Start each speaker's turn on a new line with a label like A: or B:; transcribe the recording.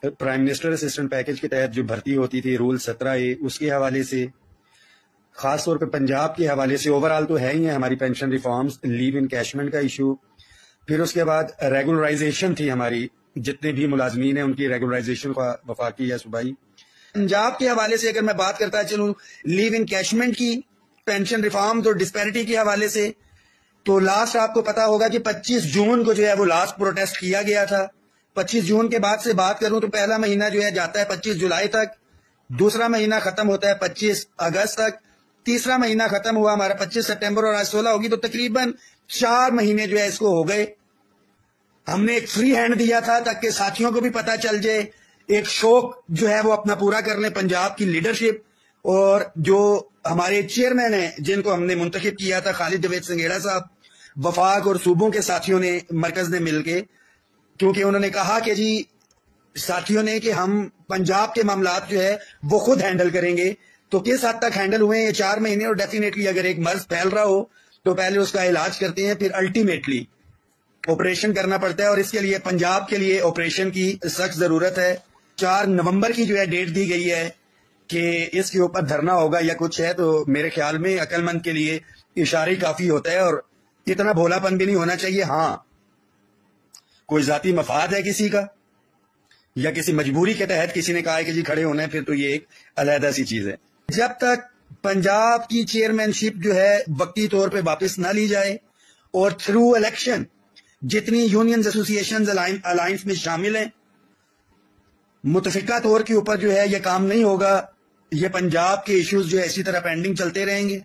A: Prime minister assistant package کے تحت جو بھرتی ہوتی تھی رول 17A، اس کے حوالے سے خاص طور پہ پنجاب کے حوالے سے اوور آل تو ہے ہی ہیں ہماری پینشن ریفارمز، لیو انکیشمنٹ کا ایشو، پھر اس کے بعد ریگولرائزیشن تھی ہماری، جتنے بھی ملازمین ہیں ان کی ریگولرائزیشن کا وفاقی یا صوبائی۔ پنجاب کے حوالے سے اگر میں بات کرتا چلوں لیو انکیشمنٹ کی، پینشن ریفارمز اور ڈسپیرٹی کے حوالے سے، تو لاسٹ آپ کو پتا ہوگا کہ 25 جون کو جو ہے وہ لاسٹ پروٹیسٹ کیا گیا تھا۔ 25 جون کے بعد سے بات کروں تو پہلا مہینہ جو ہے جاتا ہے 25 جولائی تک، دوسرا مہینہ ختم ہوتا ہے 25 اگست تک، تیسرا مہینہ ختم ہوا ہمارا 25 سپٹمبر اور آج 16 ہوگی، تو تقریباً 4 مہینے جو ہے اس کو ہو گئے۔ ہم نے ایک فری ہینڈ دیا تھا تاکہ ساتھیوں کو بھی پتا چل جائے، ایک شوق جو ہے وہ اپنا پورا کر لیں پنجاب کی لیڈرشپ اور جو ہمارے چیئرمین ہیں جن کو ہم نے منتخب کیا تھا، خالد جاوید سنگھیڑا صاحب، وفاق اور صوبوں کے ساتھیوں نے، مرکز نے مل کے، کیونکہ انہوں نے کہا کہ جی ساتھیوں نے کہ ہم پنجاب کے معاملات جو ہے وہ خود ہینڈل کریں گے۔ تو کس حد تک ہینڈل ہوئے یہ 4 مہینے، اور ڈیفینیٹلی اگر ایک مرض پھیل رہا ہو تو پہلے اس کا علاج کرتے ہیں، پھر الٹیمیٹلی آپریشن کرنا پڑتا ہے، اور اس کے لیے پنجاب کے لیے آپریشن کی سخت ضرورت ہے۔ 4 نومبر کی جو ہے ڈیٹ دی گئی ہے کہ اس کے اوپر دھرنا ہوگا یا کچھ ہے، تو میرے خیال میں عقل مند کے لیے اشارے کافی ہوتا ہے، اور اتنا بھولا پن بھی نہیں ہونا چاہیے۔ ہاں کوئی ذاتی مفاد ہے کسی کا یا کسی مجبوری کے تحت کسی نے کہا ہے کہ جی کھڑے ہونا ہے، پھر تو یہ ایک علیحدہ سی چیز ہے۔ جب تک پنجاب کی چیئرمین شپ جو ہے وقتی طور پہ واپس نہ لی جائے اور تھرو الیکشن جتنی یونینز، ایسوسیشنز الائنس میں شامل ہیں، متفقہ طور کے اوپر جو ہے یہ کام نہیں ہوگا، یہ پنجاب کے ایشوز جو ہے اسی طرح پینڈنگ چلتے رہیں گے۔